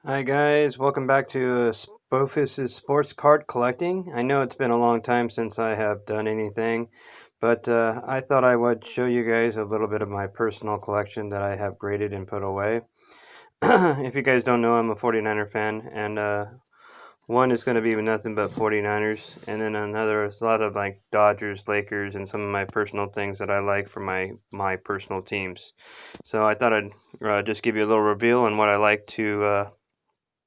Hi guys, welcome back to Spofus's Sports Card Collecting. I know it's been a long time since I have done anything, but I thought I would show you guys a little bit of my personal collection that I have graded and put away. If you guys don't know, I'm a 49er fan, and one is going to be nothing but 49ers, and then another is a lot of like Dodgers, Lakers, and some of my personal things that I like for my personal teams. So I thought I'd just give you a little reveal on what I like to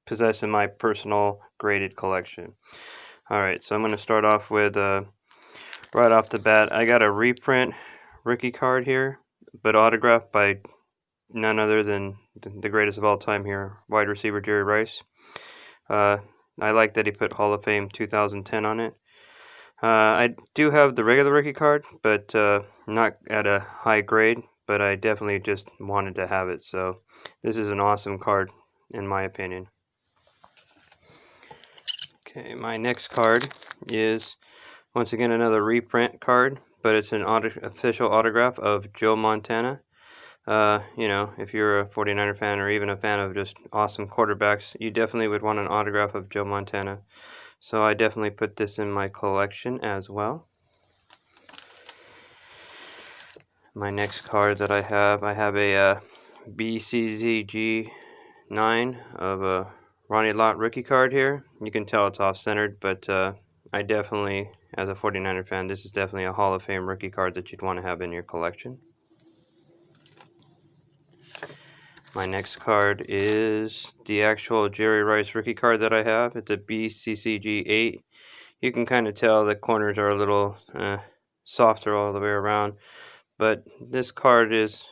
possess in my personal graded collection. Alright, so I'm going to start off with, right off the bat, I got a reprint rookie card here, but autographed by none other than the greatest of all time here, wide receiver Jerry Rice. I like that he put Hall of Fame 2010 on it. I do have the regular rookie card, but not at a high grade, but I definitely just wanted to have it, so this is an awesome card in my opinion. Okay, my next card is once again another reprint card, but it's an official autograph of Joe Montana. If you're a 49er fan or even a fan of just awesome quarterbacks, you definitely would want an autograph of Joe Montana. So I definitely put this in my collection as well. My next card that I have a BCZG 9 of a Ronnie Lott rookie card here. You can tell it's off-centered, but I definitely, as a 49er fan, this is definitely a Hall of Fame rookie card that you'd want to have in your collection. My next card is the actual Jerry Rice rookie card that I have. It's a BCCG 8. You can kind of tell the corners are a little softer all the way around, but this card is,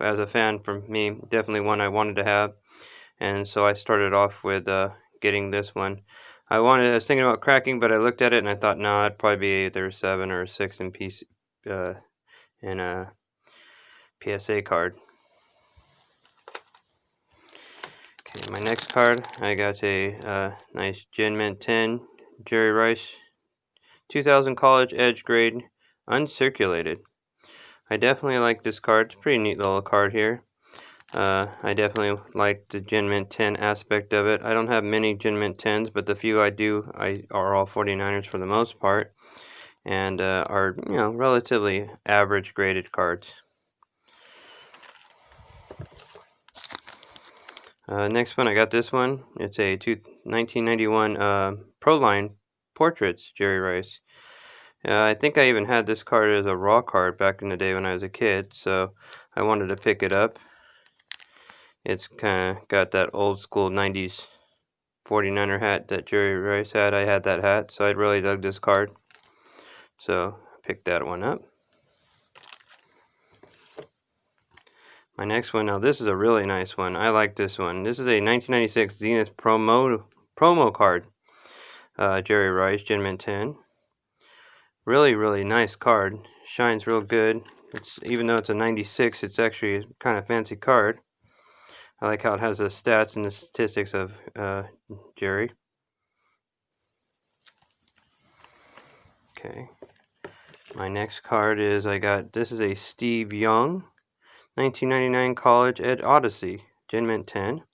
as a fan for me, definitely one I wanted to have. And so I started off with getting this one. I was thinking about cracking, but I looked at it and I thought, no, it'd probably be either a 7 or a 6 in a PSA card. Okay, my next card, I got a nice Gen Mint 10 Jerry Rice 2000 College Edge grade uncirculated. I definitely like this card. It's a pretty neat little card here. I definitely like the Gen Mint 10 aspect of it. I don't have many Gen Mint 10s, but the few I do are all 49ers for the most part, and are relatively average graded cards. Next one, I got this one. It's a 1991 Pro Line Portraits Jerry Rice. I think I even had this card as a raw card back in the day when I was a kid, so I wanted to pick it up. It's kind of got that old school 90s 49er hat that Jerry Rice had. I had that hat, so I really dug this card. So I picked that one up. My next one, now this is a really nice one. I like this one. This is a 1996 Zenith promo card. Jerry Rice, Gen Mint 10. Really, really nice card. Shines real good. Even though it's a 96, it's actually a kind of fancy card. I like how it has the stats and the statistics of Jerry. Okay. My next card is this is a Steve Young 1999 College Ed Odyssey Gen Mint 10.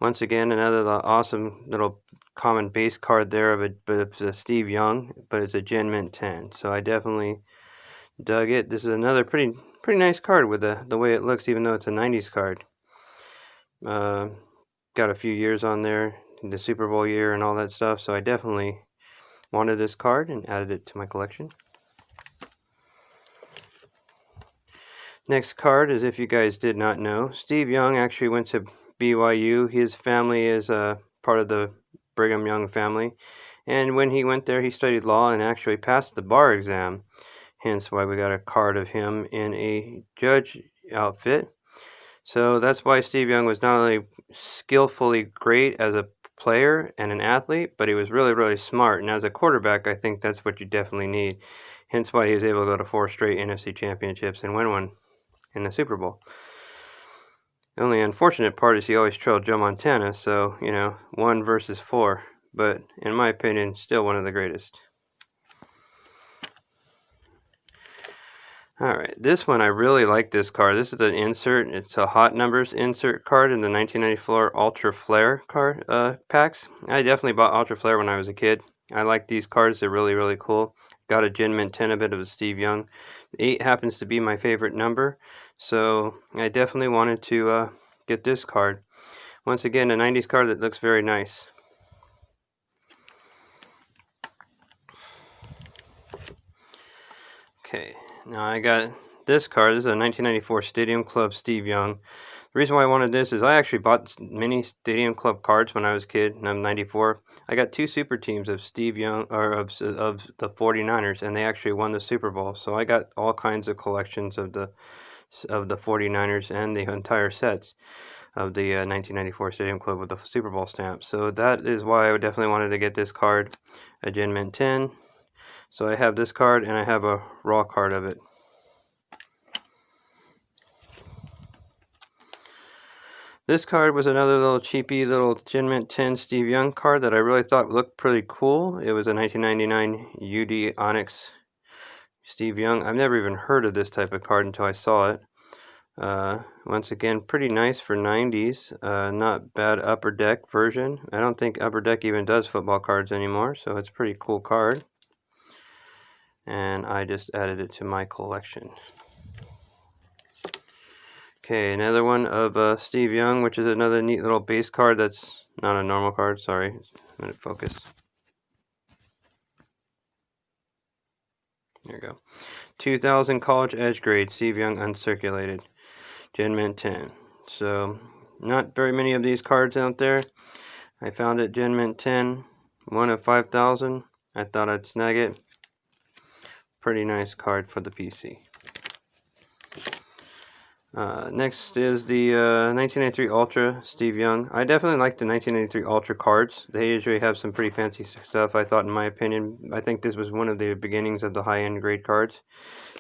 Once again, another awesome little common base card there but it's a Steve Young, but it's a Gen Mint 10. So I definitely dug it. This is another pretty nice card with the way it looks, even though it's a 90s card. Got a few years on there, the Super Bowl year and all that stuff, so I definitely wanted this card and added it to my collection. Next card is, if you guys did not know, Steve Young actually went to BYU. His family is part of the Brigham Young family, and when he went there, he studied law and actually passed the bar exam. Hence why we got a card of him in a judge outfit. So that's why Steve Young was not only skillfully great as a player and an athlete, but he was really, really smart. And as a quarterback, I think that's what you definitely need. Hence why he was able to go to 4 straight NFC championships and win one in the Super Bowl. The only unfortunate part is he always trailed Joe Montana, so, 1 versus 4. But in my opinion, still one of the greatest. Alright, this one I really like this card. This is an insert. It's a hot numbers insert card in the 1994 Ultra Flare card packs. I definitely bought Ultra Flare when I was a kid. I like these cards. They're really, really cool. Got a Gin Mint 10 of it. It was Steve Young. 8 happens to be my favorite number, so I definitely wanted to get this card. Once again, a 90s card that looks very nice. Okay, now I got this card. This is a 1994 Stadium Club Steve Young. The reason why I wanted this is I actually bought many Stadium Club cards when I was a kid, and I'm 94. I got 2 super teams of Steve Young, or of the 49ers, and they actually won the Super Bowl. So I got all kinds of collections of the 49ers and the entire sets of the 1994 Stadium Club with the Super Bowl stamp. So that is why I definitely wanted to get this card, a Gin Mint 10. So I have this card, and I have a raw card of it. This card was another little cheapy little Gin Mint 10 Steve Young card that I really thought looked pretty cool. It was a 1999 UD Onyx Steve Young. I've never even heard of this type of card until I saw it. Once again, pretty nice for 90s. Not bad Upper Deck version. I don't think Upper Deck even does football cards anymore, so it's a pretty cool card. And I just added it to my collection. Okay, another one of Steve Young, which is another neat little base card that's not a normal card. Sorry, let it focus. There you go. 2000 College Edge Grade, Steve Young Uncirculated, Gin Mint 10. So, not very many of these cards out there. I found it Gin Mint 10, one of 5,000. I thought I'd snag it. Pretty nice card for the PC. Next is the 1993 Ultra Steve Young. I definitely like the 1993 Ultra cards. They usually have some pretty fancy stuff, I thought, in my opinion. I think this was one of the beginnings of the high-end grade cards.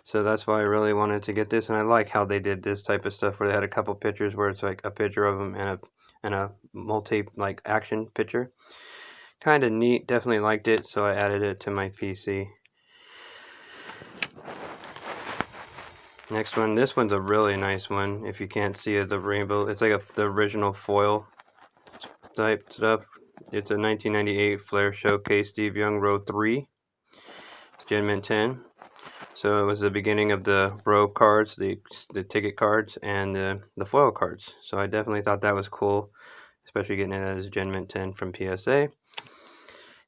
So that's why I really wanted to get this. And I like how they did this type of stuff where they had a couple pictures where it's like a picture of them and a multi like action picture. Kind of neat. Definitely liked it, so I added it to my PC. Next one, this one's a really nice one. If you can't see it, the rainbow, it's like the original foil type stuff. It's a 1998 Flair Showcase Steve Young Row 3, Gin Mint 10. So it was the beginning of the row cards, the ticket cards, and the foil cards. So I definitely thought that was cool, especially getting it as Gin Mint 10 from PSA.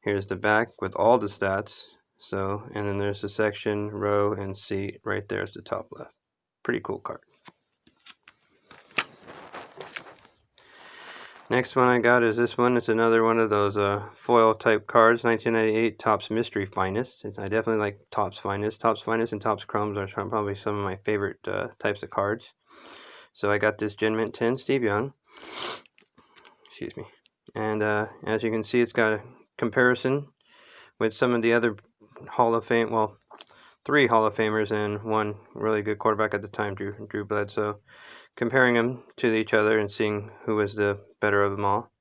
Here's the back with all the stats. So, and then there's the section, row, and seat. Right there's the top left. Pretty cool card. Next one I got is this one. It's another one of those foil type cards. 1998 Topps Mystery Finest. I definitely like Topps Finest. Topps Finest and Topps Chromes are probably some of my favorite types of cards. So I got this Gin Mint 10 Steve Young. Excuse me. And as you can see, it's got a comparison with some of the other Hall of Fame, well, 3 Hall of Famers and 1 really good quarterback at the time, Drew Bledsoe. Comparing them to each other and seeing who was the better of them all.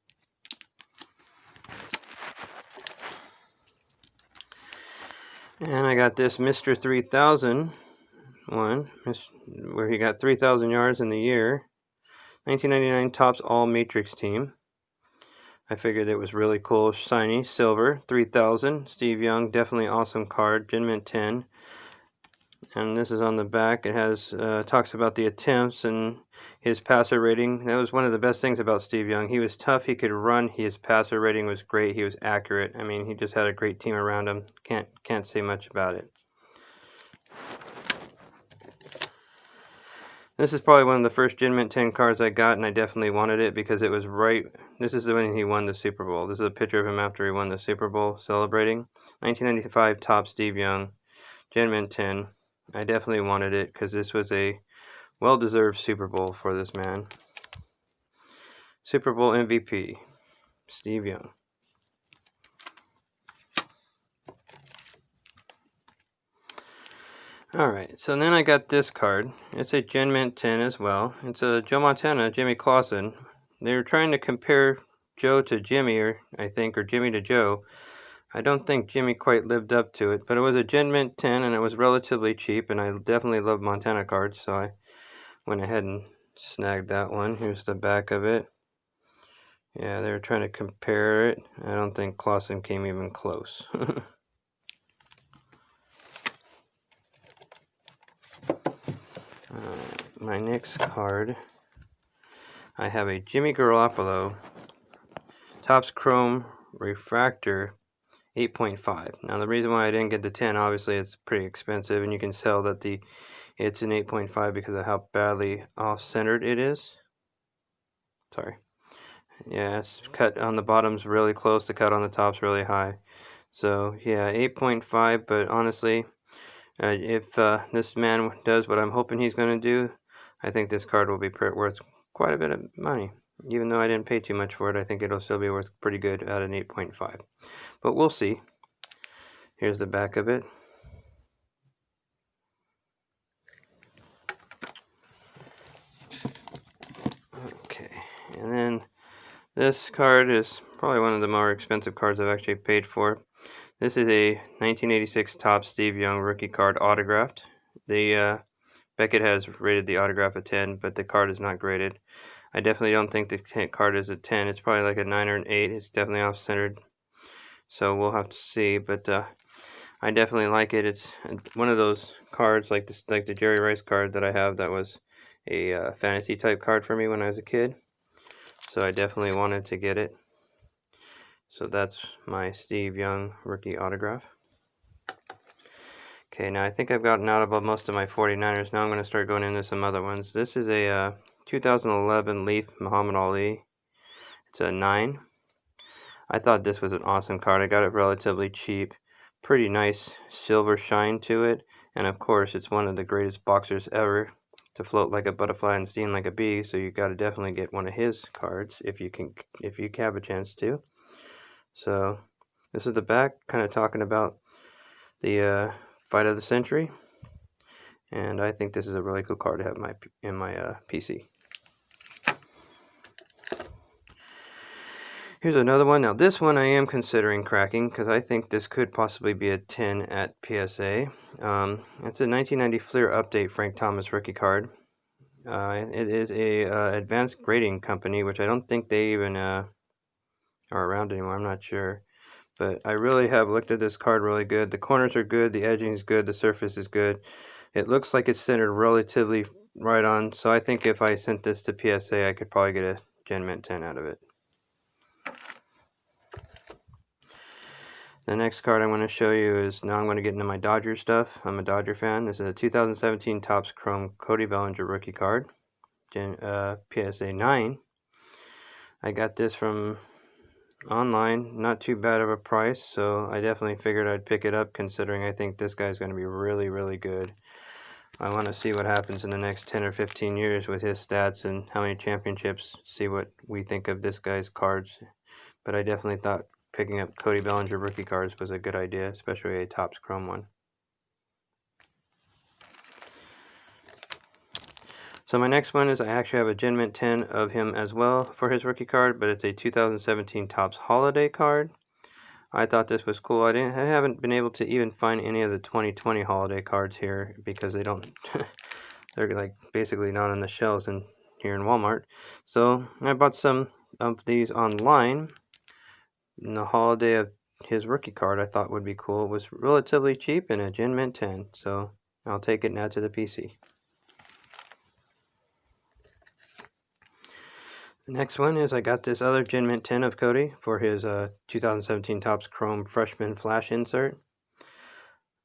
And I got this Mr. 3000 one, where he got 3,000 yards in the year. 1999 Topps All Matrix Team. I figured it was really cool, shiny, silver, 3,000. Steve Young, definitely awesome card. Gin Mint 10. And this is on the back. It has talks about the attempts and his passer rating. That was one of the best things about Steve Young. He was tough. He could run. His passer rating was great. He was accurate. I mean, he just had a great team around him. Can't say much about it. This is probably one of the first Gin Mint 10 cards I got, and I definitely wanted it because it was right. This is when he won the Super Bowl. This is a picture of him after he won the Super Bowl celebrating. 1995 Topps Steve Young, Gin Mint 10. I definitely wanted it because this was a well-deserved Super Bowl for this man. Super Bowl MVP, Steve Young. Alright, so then I got this card. It's a Gin Mint 10 as well. It's a Joe Montana, Jimmy Clausen. They were trying to compare Joe to Jimmy, or I think, or Jimmy to Joe. I don't think Jimmy quite lived up to it, but it was a Gen Mint 10 and it was relatively cheap, and I definitely love Montana cards, so I went ahead and snagged that one. Here's the back of it. Yeah, they were trying to compare it. I don't think Clausen came even close. My next card, I have a Jimmy Garoppolo Topps Chrome Refractor 8.5. Now the reason why I didn't get the 10, obviously it's pretty expensive, and you can tell that it's an 8.5 because of how badly off-centered it is. Sorry. Yeah, it's cut on the bottom's really close, the cut on the top's really high. So yeah, 8.5, but honestly, if this man does what I'm hoping he's going to do, I think this card will be worth quite a bit of money. Even though I didn't pay too much for it, I think it'll still be worth pretty good at an 8.5. But we'll see. Here's the back of it. Okay, and then this card is probably one of the more expensive cards I've actually paid for. This is a 1986 Topps Steve Young rookie card autographed. The Beckett has rated the autograph a 10, but the card is not graded. I definitely don't think the card is a 10. It's probably like a 9 or an 8. It's definitely off-centered. So we'll have to see, but I definitely like it. It's one of those cards like the Jerry Rice card that I have that was a fantasy type card for me when I was a kid. So I definitely wanted to get it. So that's my Steve Young rookie autograph. Okay, now I think I've gotten out about most of my 49ers. Now I'm going to start going into some other ones. This is a 2011 Leaf Muhammad Ali. It's a 9. I thought this was an awesome card. I got it relatively cheap. Pretty nice silver shine to it. And of course, it's one of the greatest boxers ever to float like a butterfly and sting like a bee. So you got to definitely get one of his cards if you have a chance to. So this is the back, kind of talking about the fight of the century. And I think this is a really cool card to have in my PC. Here's another one. Now this one I am considering cracking because I think this could possibly be a 10 at PSA. It's a 1990 Fleer Update Frank Thomas rookie card. It is a advanced grading company, which I don't think they even are around anymore. I'm not sure. But I really have looked at this card really good. The corners are good, the edging is good, the surface is good. It looks like it's centered relatively right on. So I think if I sent this to PSA, I could probably get a Gen Mint 10 out of it. The next card I'm going to show you is, now I'm going to get into my Dodger stuff. I'm a Dodger fan. This is a 2017 Topps Chrome Cody Bellinger rookie card, PSA 9. I got this from online, not too bad of a price, so I definitely figured I'd pick it up considering I think this guy's going to be really, really good. I want to see what happens in the next 10 or 15 years with his stats and how many championships, see what we think of this guy's cards. But I definitely thought picking up Cody Bellinger rookie cards was a good idea, especially a Topps Chrome one. So my next one is, I actually have a Gen Mint 10 of him as well for his rookie card, but it's a 2017 Topps Holiday card. I thought this was cool. I haven't been able to even find any of the 2020 holiday cards here because they don't they're like basically not on the shelves here in Walmart. So I bought some of these online. And the holiday of his rookie card I thought would be cool. It was relatively cheap and a Gen Mint 10, so I'll take it and add to the PC. The next one is, I got this other Gen Mint 10 of Cody for his 2017 Topps Chrome Freshman Flash insert.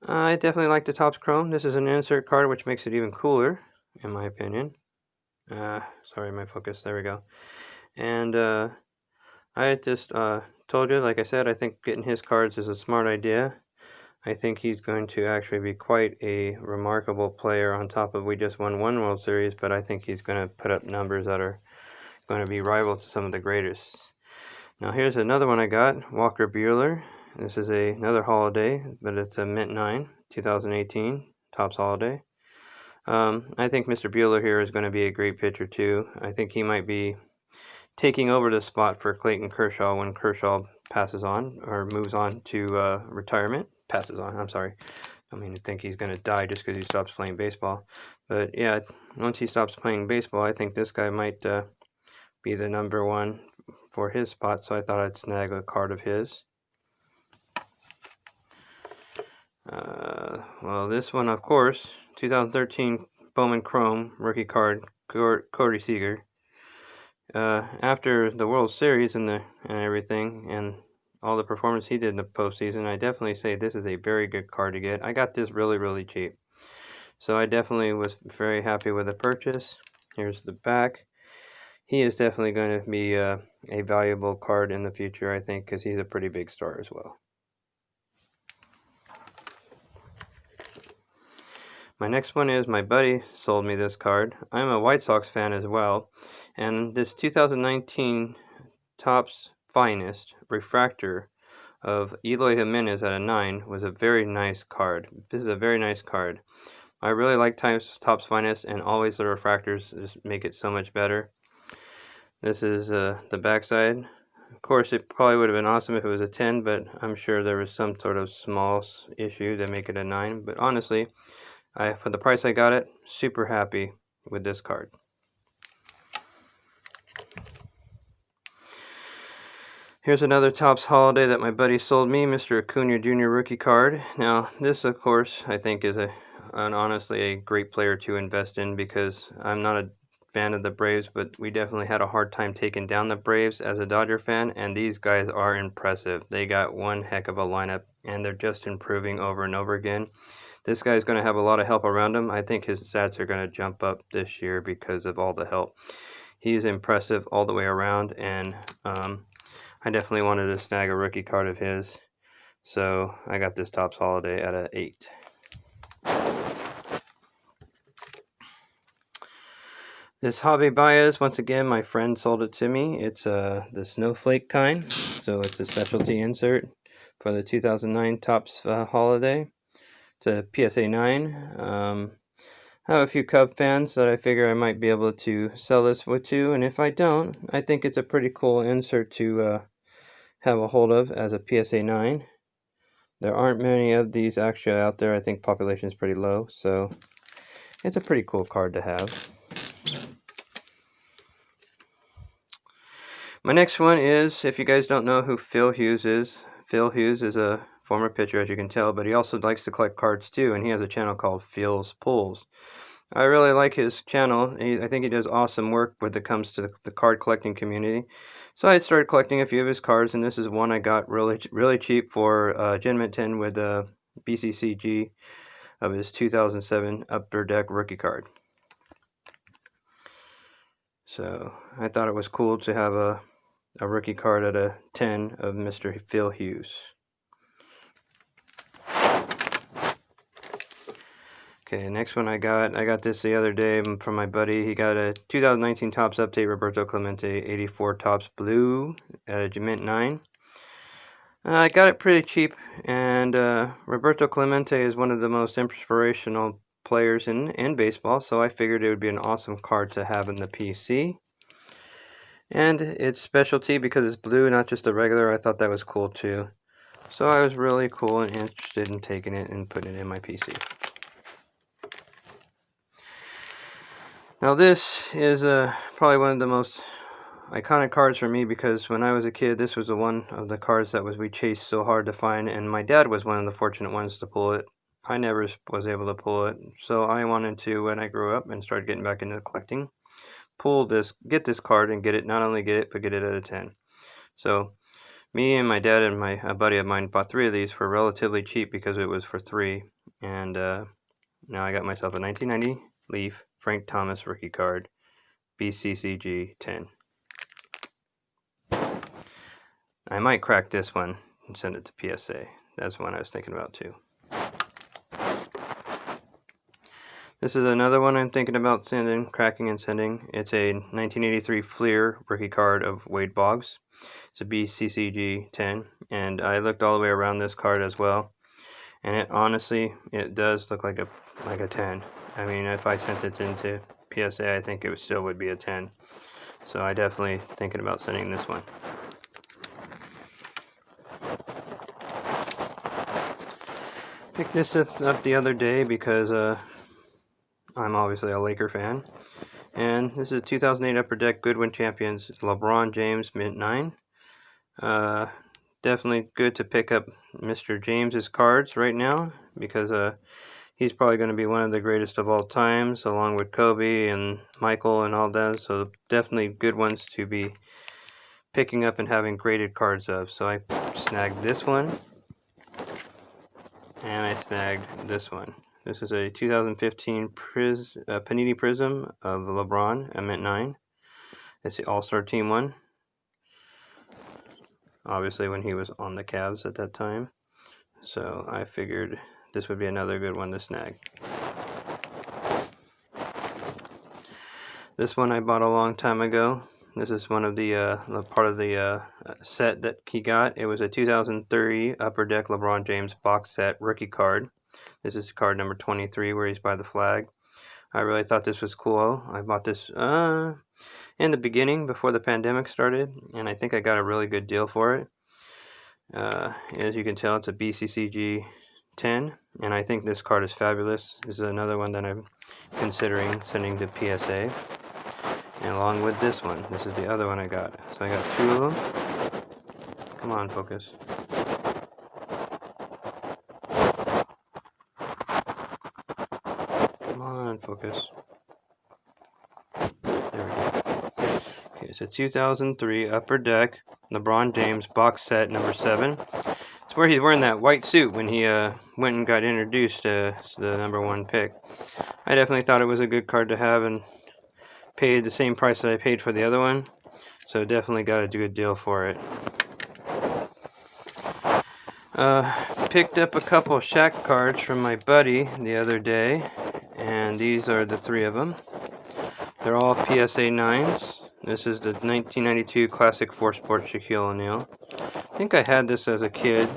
I definitely like the Topps Chrome. This is an insert card, which makes it even cooler, in my opinion. Sorry, my focus. There we go. And I just told you, like I said, I think getting his cards is a smart idea. I think he's going to actually be quite a remarkable player, on top of we just won one World Series, but I think he's going to put up numbers that are going to be rival to some of the greatest. Now here's another one I got, Walker Buehler. This is another holiday, but it's a Mint 9, 2018, Topps Holiday. I think Mr. Buehler here is going to be a great pitcher too. I think he might be taking over the spot for Clayton Kershaw when Kershaw passes on or moves on to retirement. Passes on, I'm sorry. I mean to think he's going to die just because he stops playing baseball. But yeah, once he stops playing baseball, I think this guy might be the number one for his spot, so I thought I'd snag a card of his. Well, this one, of course, 2013 Bowman Chrome rookie card, Corey Seager. After the World Series and everything, and all the performance he did in the postseason, I definitely say this is a very good card to get. I got this really, really cheap, so I definitely was very happy with the purchase. Here's the back. He is definitely going to be a valuable card in the future, I think, because he's a pretty big star as well. My next one is my buddy sold me this card. I'm a White Sox fan as well, and this 2019 Topps Finest Refractor of Eloy Jimenez at a 9 was a very nice card. This is a very nice card. I really like Topps Finest, and always the refractors just make it so much better. This is the backside. Of course, it probably would have been awesome if it was a 10, but I'm sure there was some sort of small issue that make it a 9. But honestly, for the price I got it, super happy with this card. Here's another Topps Holiday that my buddy sold me, Mr. Acuna Jr. rookie card. Now, this, of course, I think is honestly a great player to invest in because I'm not a fan of the Braves, but we definitely had a hard time taking down the Braves as a Dodger fan, and these guys are impressive. They got one heck of a lineup, and they're just improving over and over again. This guy's going to have a lot of help around him. I think his stats are going to jump up this year because of all the help. He's impressive all the way around, and I definitely wanted to snag a rookie card of his, so I got this Topps Holiday at an 8. This Hobby Bias, once again, my friend sold it to me. It's the snowflake kind, so it's a specialty insert for the 2009 Topps Holiday. It's a PSA 9. I have a few Cub fans that I figure I might be able to sell this with to, and if I don't, I think it's a pretty cool insert to have a hold of as a PSA 9. There aren't many of these actually out there. I think population is pretty low, so it's a pretty cool card to have. My next one is, if you guys don't know who Phil Hughes is a former pitcher, as you can tell, but he also likes to collect cards too, and he has a channel called Phil's Pulls. I really like his channel. I think he does awesome work when it comes to the card collecting community. So I started collecting a few of his cards, and this is one I got really cheap for Gen Mint 10 with BCCG of his 2007 Upper Deck rookie card. So I thought it was cool to have a rookie card at a 10 of Mr. Phil Hughes. Okay, next one I got this the other day from my buddy. He got a 2019 Topps Update Roberto Clemente 84 Topps Blue at a Mint 9. I got it pretty cheap, and Roberto Clemente is one of the most inspirational players in baseball, so I figured it would be an awesome card to have in the PC. And it's specialty because it's blue, not just a regular. I thought that was cool too. So I was really cool and interested in taking it and putting it in my PC. Now this is probably one of the most iconic cards for me because when I was a kid, this was the one of the cards that we chased so hard to find, and my dad was one of the fortunate ones to pull it. I never was able to pull it, so I wanted to, when I grew up and started getting back into collecting, get this card and not only get it, but get it at a 10. So me and my dad and a buddy of mine bought 3 of these for relatively cheap because it was for 3, and now I got myself a 1990 Leaf Frank Thomas rookie card, BCCG 10. I might crack this one and send it to PSA. That's one I was thinking about too. This is another one I'm thinking about cracking and sending. It's a 1983 Fleer rookie card of Wade Boggs. It's a BCCG 10, and I looked all the way around this card as well, and it does look like a 10. I mean, if I sent it into PSA, I think it still would be a 10. So I definitely thinking about sending this one. Picked this up the other day because I'm obviously a Laker fan. And this is a 2008 Upper Deck Goodwin Champions LeBron James Mint 9. Definitely good to pick up Mr. James's cards right now because he's probably going to be one of the greatest of all times, along with Kobe and Michael and all that. So definitely good ones to be picking up and having graded cards of. So I snagged this one, and I snagged this one. This is a 2015 Panini Prism of LeBron, a Mint 9. It's the All-Star Team one. Obviously when he was on the Cavs at that time. So I figured this would be another good one to snag. This one I bought a long time ago. This is one of the part of the set that he got. It was a 2003 Upper Deck LeBron James box set rookie card. This is card number 23 where he's by the flag. I really thought this was cool. I bought this in the beginning before the pandemic started, and I think I got a really good deal for it. As you can tell, it's a BCCG 10, and I think this card is fabulous. This is another one that I'm considering sending to PSA. And along with this one, this is the other one I got. So I got two of them. Come on, focus. Come on, focus. There we go. Okay, it's a 2003 Upper Deck LeBron James box set number 7. It's where he's wearing that white suit when he went and got introduced to the number 1 pick. I definitely thought it was a good card to have and paid the same price that I paid for the other one. So definitely got a good deal for it. Picked up a couple of Shaq cards from my buddy the other day, and these are the 3 of them. They're all PSA 9s. This is the 1992 Classic 4 Sport Shaquille O'Neal. I think I had this as a kid,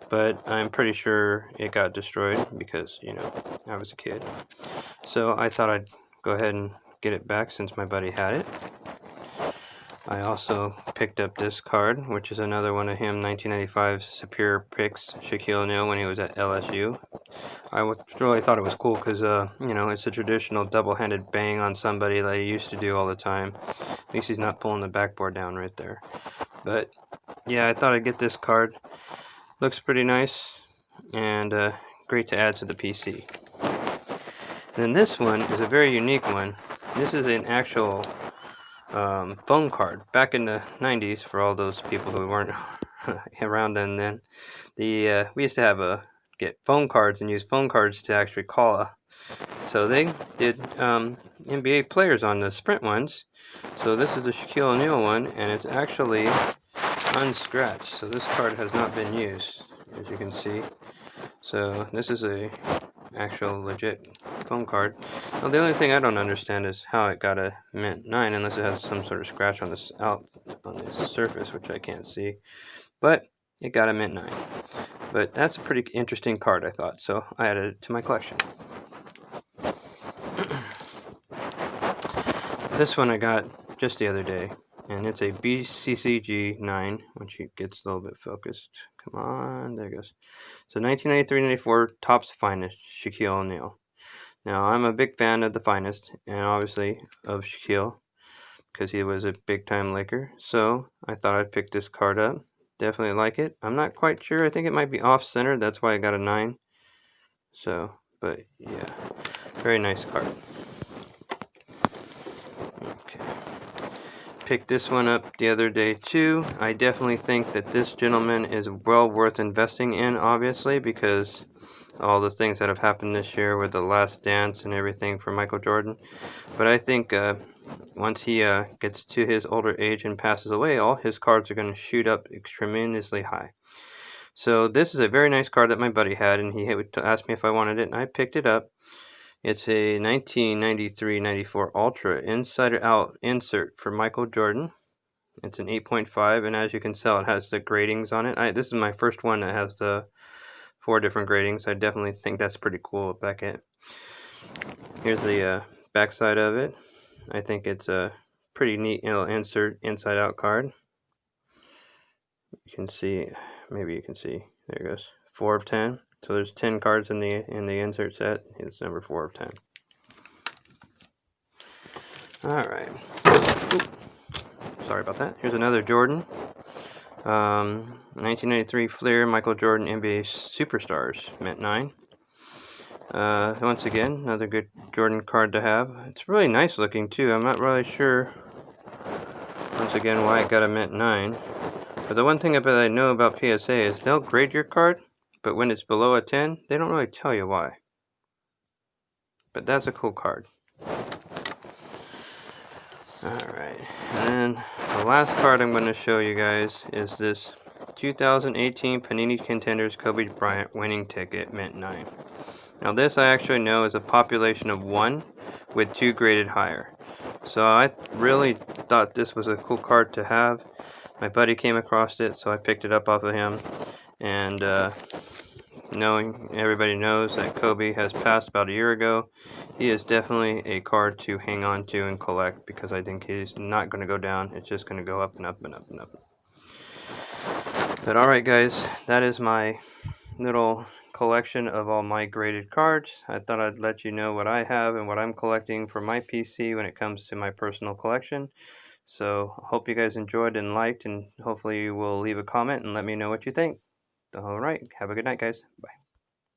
but I'm pretty sure it got destroyed because, you know, I was a kid. So I thought I'd go ahead and get it back since my buddy had it. I also picked up this card, which is another one of him, 1995 Superior Picks Shaquille O'Neal when he was at LSU. I really thought it was cool because, you know, it's a traditional double-handed bang on somebody that he used to do all the time. At least he's not pulling the backboard down right there. But, yeah, I thought I'd get this card. Looks pretty nice and great to add to the PC. And then this one is a very unique one. This is an actual phone card. Back in the 90s, for all those people who weren't around then, we used to have get phone cards and use phone cards to actually call. So they did NBA players on the Sprint ones. So this is the Shaquille O'Neal one, and it's actually unscratched. So this card has not been used, as you can see. So this is a actual legit phone card. Now the only thing I don't understand is how it got a Mint 9 unless it has some sort of scratch on this on this surface, which I can't see. But it got a Mint 9. But that's a pretty interesting card, I thought, so I added it to my collection. This one I got just the other day, and it's a BCCG 9, which gets a little bit focused. Come on, there it goes. So 1993-94 Topps Finest, Shaquille O'Neal. Now, I'm a big fan of the Finest, and obviously of Shaquille, because he was a big-time Laker. So I thought I'd pick this card up. Definitely like it. I'm not quite sure. I think it might be off-center. That's why I got a 9. So, but yeah, very nice card. Okay. Picked this one up the other day too. I definitely think that this gentleman is well worth investing in, obviously, because all the things that have happened this year with the Last Dance and everything for Michael Jordan. But I think once he gets to his older age and passes away, all his cards are going to shoot up tremendously high. So this is a very nice card that my buddy had, and he asked me if I wanted it, and I picked it up. It's a 1993-94 Ultra Inside Out insert for Michael Jordan. It's an 8.5, and as you can tell, it has the gradings on it. This is my first one that has the 4 different gradings. I definitely think that's pretty cool Beckett. Here's the backside of it. I think it's pretty neat, insert inside out card. You can see, maybe you can see, there it goes, 4 of 10. So there's 10 cards in the insert set. It's number 4 of 10. All right. Sorry about that. Here's another Jordan. 1993 Fleer Michael Jordan NBA Superstars, mint 9. Once again, another good Jordan card to have. It's really nice looking too. I'm not really sure, once again, why it got a mint 9. But the one thing that I know about PSA is they'll grade your card, but when it's below a 10, they don't really tell you why. But that's a cool card. Alright, and then the last card I'm going to show you guys is this 2018 Panini Contenders Kobe Bryant winning ticket, mint 9. Now this I actually know is a population of 1 with 2 graded higher. So I really thought this was a cool card to have. My buddy came across it, so I picked it up off of him. And knowing everybody knows that Kobe has passed about a year ago, he is definitely a card to hang on to and collect, because I think he's not going to go down. It's just going to go up and up and up and up. But alright guys, that is my little collection of all my graded cards. I thought I'd let you know what I have and what I'm collecting for my PC when it comes to my personal collection. So hope you guys enjoyed and liked, and hopefully you will leave a comment and let me know what you think. Alright, have a good night guys. Bye.